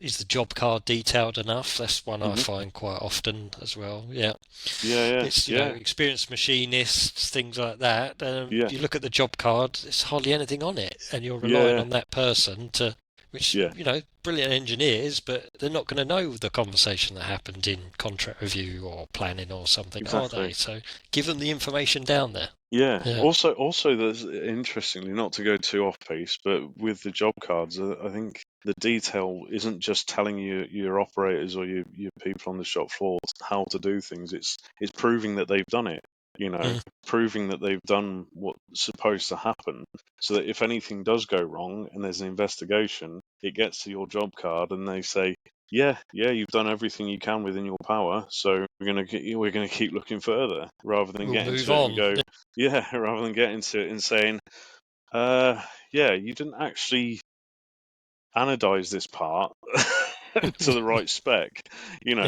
is the job card detailed enough? That's one I Hmm. find quite often as well. Yeah, Yeah, yeah, it's yeah, experienced machinists, things like that. yeah, You look at the job card, there's hardly anything on it, and you're relying yeah, on that person to, which yeah. brilliant engineers, but they're not going to know the conversation that happened in contract review or planning or something, are they? Exactly. So give them the information down there. Yeah. Yeah. Also, there's interestingly, not to go too off piece, but with the job cards, I think the detail isn't just telling your operators or your people on the shop floor how to do things. It's proving that they've done it. Mm. Proving that they've done what's supposed to happen, so that if anything does go wrong and there's an investigation, it gets to your job card and they say, yeah, yeah, you've done everything you can within your power, so we're gonna keep looking further, rather than We'll getting move to it and on. go, yeah, rather than getting to it and saying, uh, yeah, you didn't actually anodize this part to the right spec.